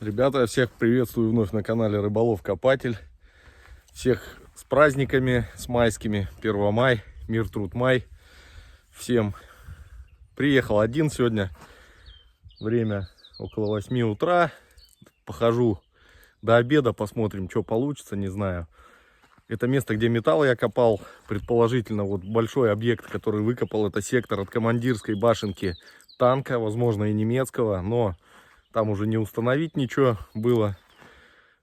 Ребята, всех приветствую вновь на канале Рыболов Копатель. Всех с праздниками, с майскими. 1 май, мир, труд, май. Всем. Приехал один сегодня. Время около 8 утра. Похожу до обеда, посмотрим, что получится, не знаю. Это место, где металл я копал. Предположительно, вот большой объект, который выкопал, это сектор от командирской башенки танка, возможно, и немецкого, но там уже не установить ничего было.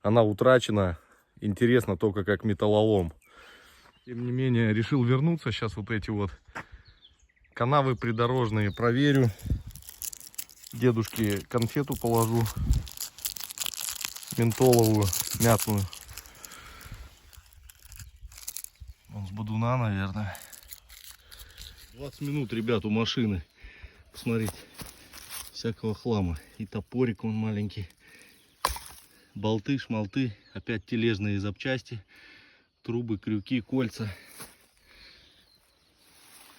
Она утрачена. Интересно только как металлолом. Тем не менее, решил вернуться. Сейчас вот эти вот канавы придорожные проверю. Дедушке конфету положу. Ментоловую, мятную. Он с бодуна, наверное. 20 минут, ребят, у машины. Посмотрите. Всякого хлама. И топорик он маленький. Болты, шмалты. Опять тележные запчасти. Трубы, крюки, кольца.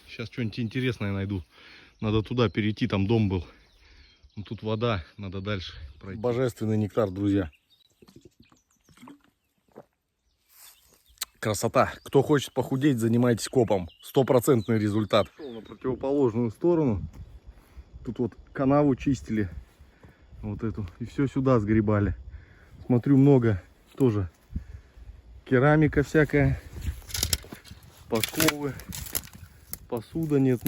Сейчас что-нибудь интересное найду. Надо туда перейти, там дом был. Ну, тут вода, надо дальше пройти. Божественный нектар, друзья. Красота. Кто хочет похудеть, занимайтесь копом. 100% результат. На противоположную сторону. Тут вот канаву чистили. Вот эту. И все сюда сгребали. Смотрю, много тоже. Керамика всякая. Подковы. Посуда нет.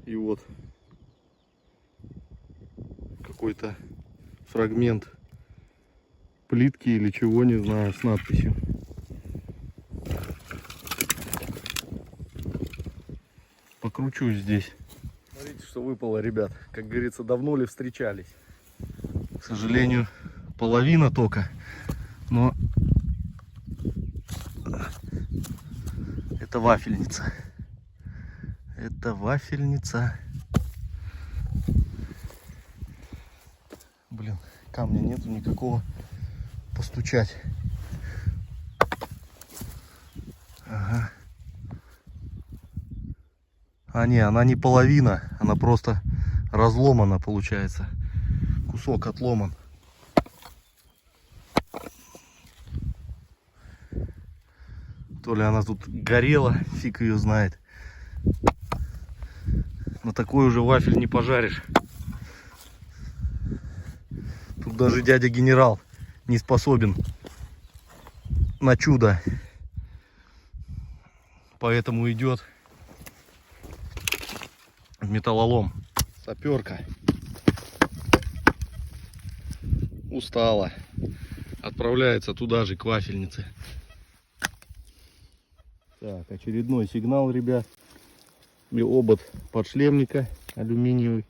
И вот. Какой-то фрагмент плитки или чего, не знаю, с надписью. Покручусь здесь. Смотрите, что выпало, ребят. Как говорится, давно ли встречались. К сожалению, половина только. Но это вафельница. Это вафельница. Блин, камня нету никакого. Постучать. Ага. А не, она не половина, она просто разломана, получается. Кусок отломан. То ли она тут горела, фиг ее знает. На такой уже вафель не пожаришь. Тут даже дядя генерал не способен на чудо. Поэтому идет металлолом. Саперка. Устала. Отправляется туда же, к вафельнице. Так, очередной сигнал, ребят. И обод подшлемника алюминиевый.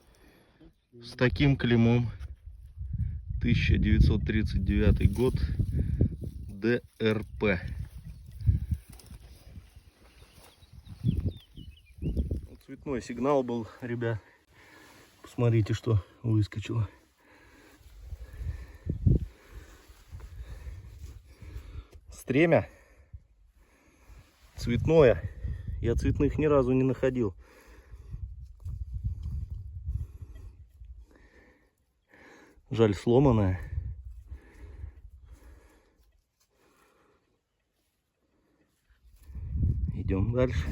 С таким клеймом. 1939 год. ДРП. Цветной сигнал был, ребят. Посмотрите, что выскочило. Стремя. Цветное. Я цветных ни разу не находил. Жаль, сломанная. Идем дальше.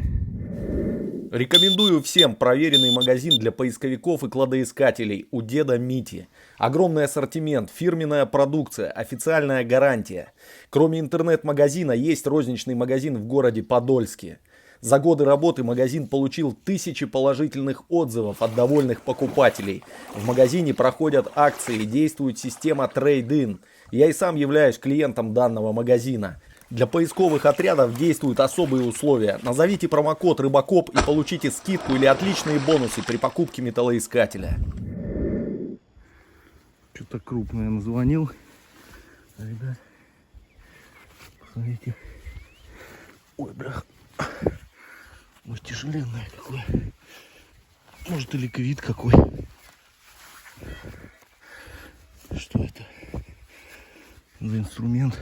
Рекомендую всем проверенный магазин для поисковиков и кладоискателей у деда Мити. Огромный ассортимент, фирменная продукция, официальная гарантия. Кроме интернет-магазина есть розничный магазин в городе Подольске. За годы работы магазин получил тысячи положительных отзывов от довольных покупателей. В магазине проходят акции, действует система Trade-in. Я и сам являюсь клиентом данного магазина. Для поисковых отрядов действуют особые условия. Назовите промокод Рыбакоп и получите скидку или отличные бонусы при покупке металлоискателя. Что-то крупное назвонил. Ребят, посмотрите. Ой, бля. Ой, тяжеленное какое. Может, или ликвид какой. Что это за инструмент?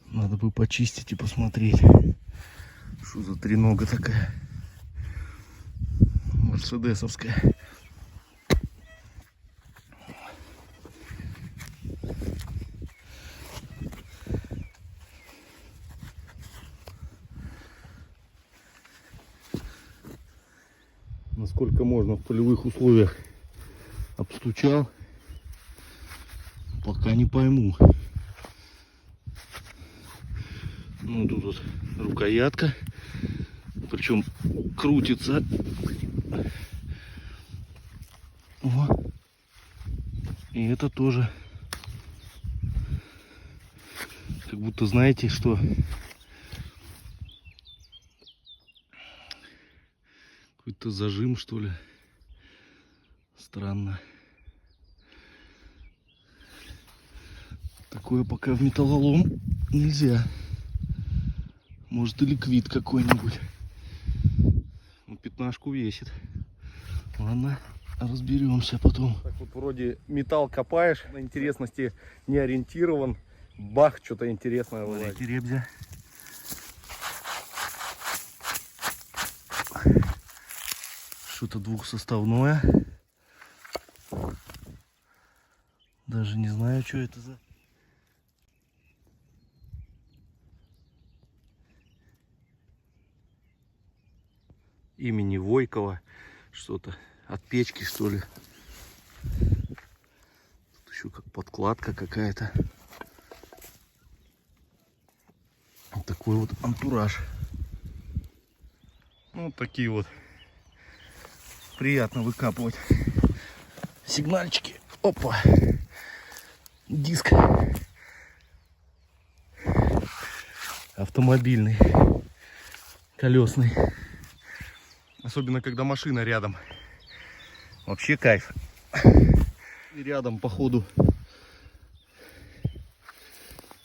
Надо бы почистить и посмотреть. Что за тренога такая? Мерседесовская. Насколько можно в полевых условиях обстучал, пока не пойму. Ну тут вот рукоятка, причем крутится. О. И это тоже, как будто, знаете, что какой-то зажим, что ли. Странно. Такое пока в металлолом нельзя. Может, и ликвид какой-нибудь. Ну, 15 весит. Ладно, разберемся потом. Так вот, вроде металл копаешь, на интересности не ориентирован. Бах, что-то интересное вылазит. Ребзя. Что-то двухсоставное. Даже не знаю, что это за... Имени Войкова. Что-то от печки, что ли. Тут еще как подкладка какая-то. Вот такой вот антураж. Ну, вот такие вот. Приятно выкапывать сигнальчики. Опа. Диск автомобильный, колесный. Особенно когда машина рядом. Вообще кайф. И рядом, походу,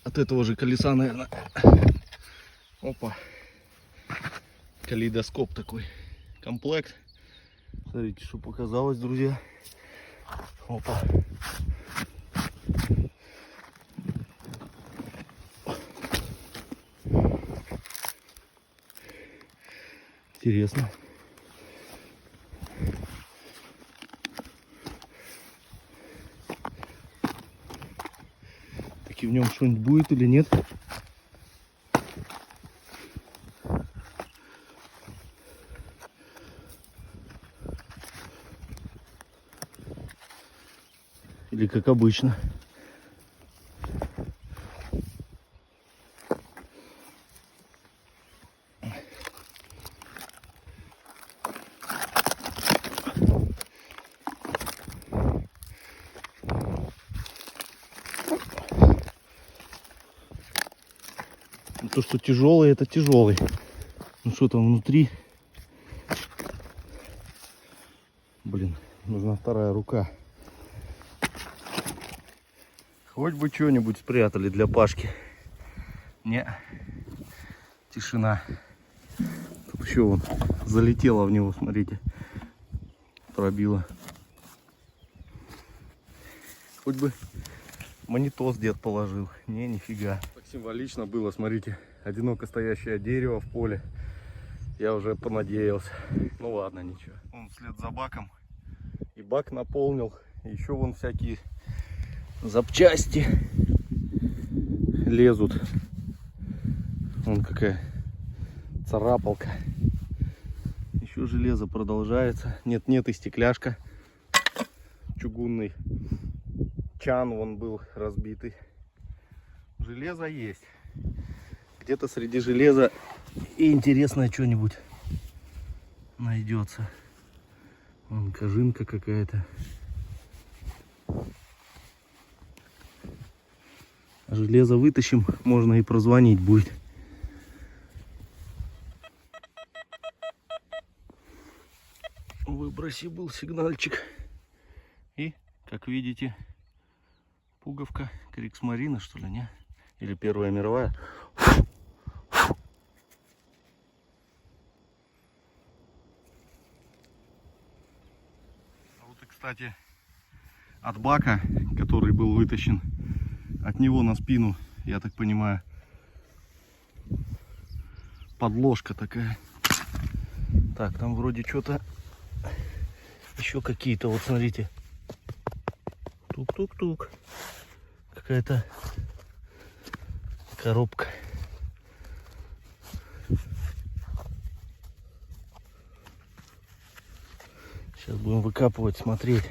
от этого же колеса, наверное. Опа. Калейдоскоп такой. Комплект. Смотрите, что показалось, друзья. Опа. Интересно. Таки в нем что-нибудь будет или нет? Или как обычно. То, что тяжелый, это тяжелый. Ну что там внутри? Блин, нужна вторая рука. Хоть бы что-нибудь спрятали для Пашки. Не, тишина. Тут еще вон залетело в него, смотрите. Пробило. Хоть бы монитор дед положил. Не, нифига. Так символично было, смотрите. Одиноко стоящее дерево в поле. Я уже понадеялся. Ну ладно, ничего. Он вслед за баком. И бак наполнил. Еще вон всякие запчасти лезут. Вон какая царапалка. Еще железо продолжается. Нет, и стекляшка. Чугунный чан вон был разбитый. Железо есть. Где-то среди железа и интересное что-нибудь найдется. Вон кожинка какая-то. Железо вытащим, можно и прозвонить будет. В выбросе был сигнальчик. И, как видите, пуговка Криксмарина, что ли, не? Или Первая мировая. Вот и, кстати, от бака, который был вытащен, от него на спину, я так понимаю, подложка такая. Так, там вроде что-то еще какие-то, вот смотрите. Тук-тук-тук. Какая-то коробка. Сейчас будем выкапывать, смотреть.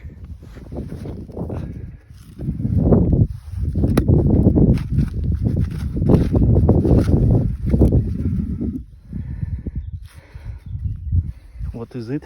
Вот is it.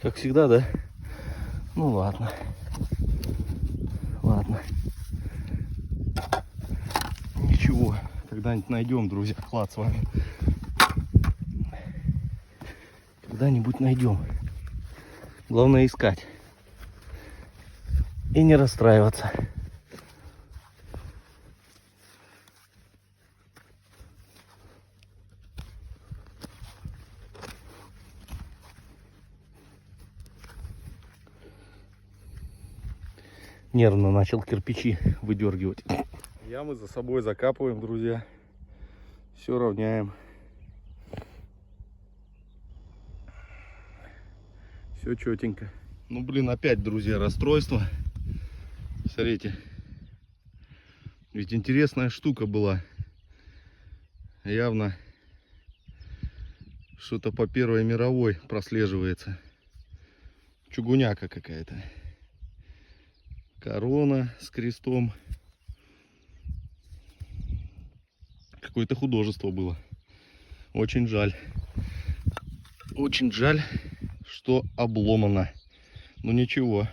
Как всегда, да? Ну ладно. Ладно. Ничего. Когда-нибудь найдем, друзья, клад с вами. Когда-нибудь найдем. Главное искать. И не расстраиваться. Нервно начал кирпичи выдергивать. Ямы за собой закапываем, друзья. Все равняем. Все четенько. Ну блин, опять, друзья, расстройство. Смотрите. Ведь интересная штука была. Явно что-то по Первой мировой прослеживается. Чугуняка какая-то. Корона с крестом. Какое-то художество было. Очень жаль. Очень жаль, что обломано. Ну ничего.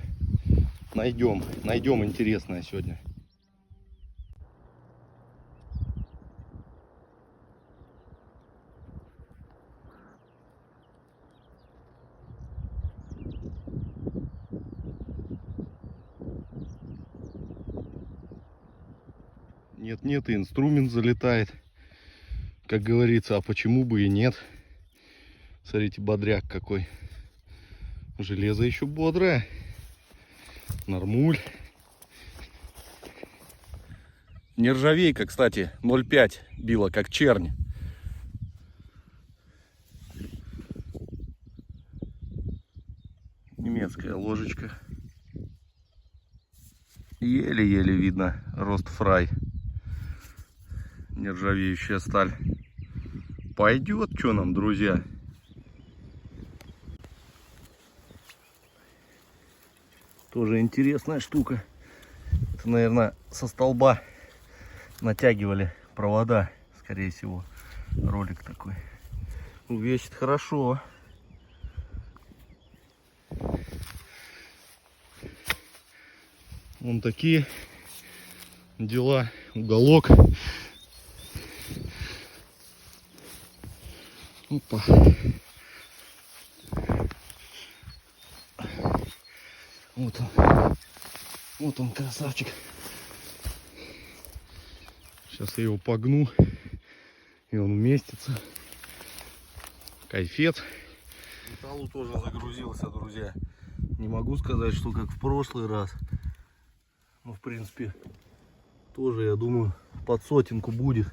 Найдем. Найдем интересное сегодня. Нет, и инструмент залетает. Как говорится, а почему бы и нет? Смотрите, бодряк какой. Железо еще бодрое. Нормуль. Нержавейка, кстати, 0,5 била, как чернь. Немецкая ложечка. Еле-еле видно Ростфрай. Нержавеющая сталь. Пойдет, что нам, друзья. Тоже интересная штука. Это, наверное, со столба натягивали провода, скорее всего. Ролик такой. Весит хорошо. Вон такие дела. Уголок. Опа. Вот он, красавчик. Сейчас я его погну, и он вместится. Кайфет. Металлу тоже загрузился, друзья. Не могу сказать, что как в прошлый раз. Но в принципе тоже, я думаю, под сотенку будет.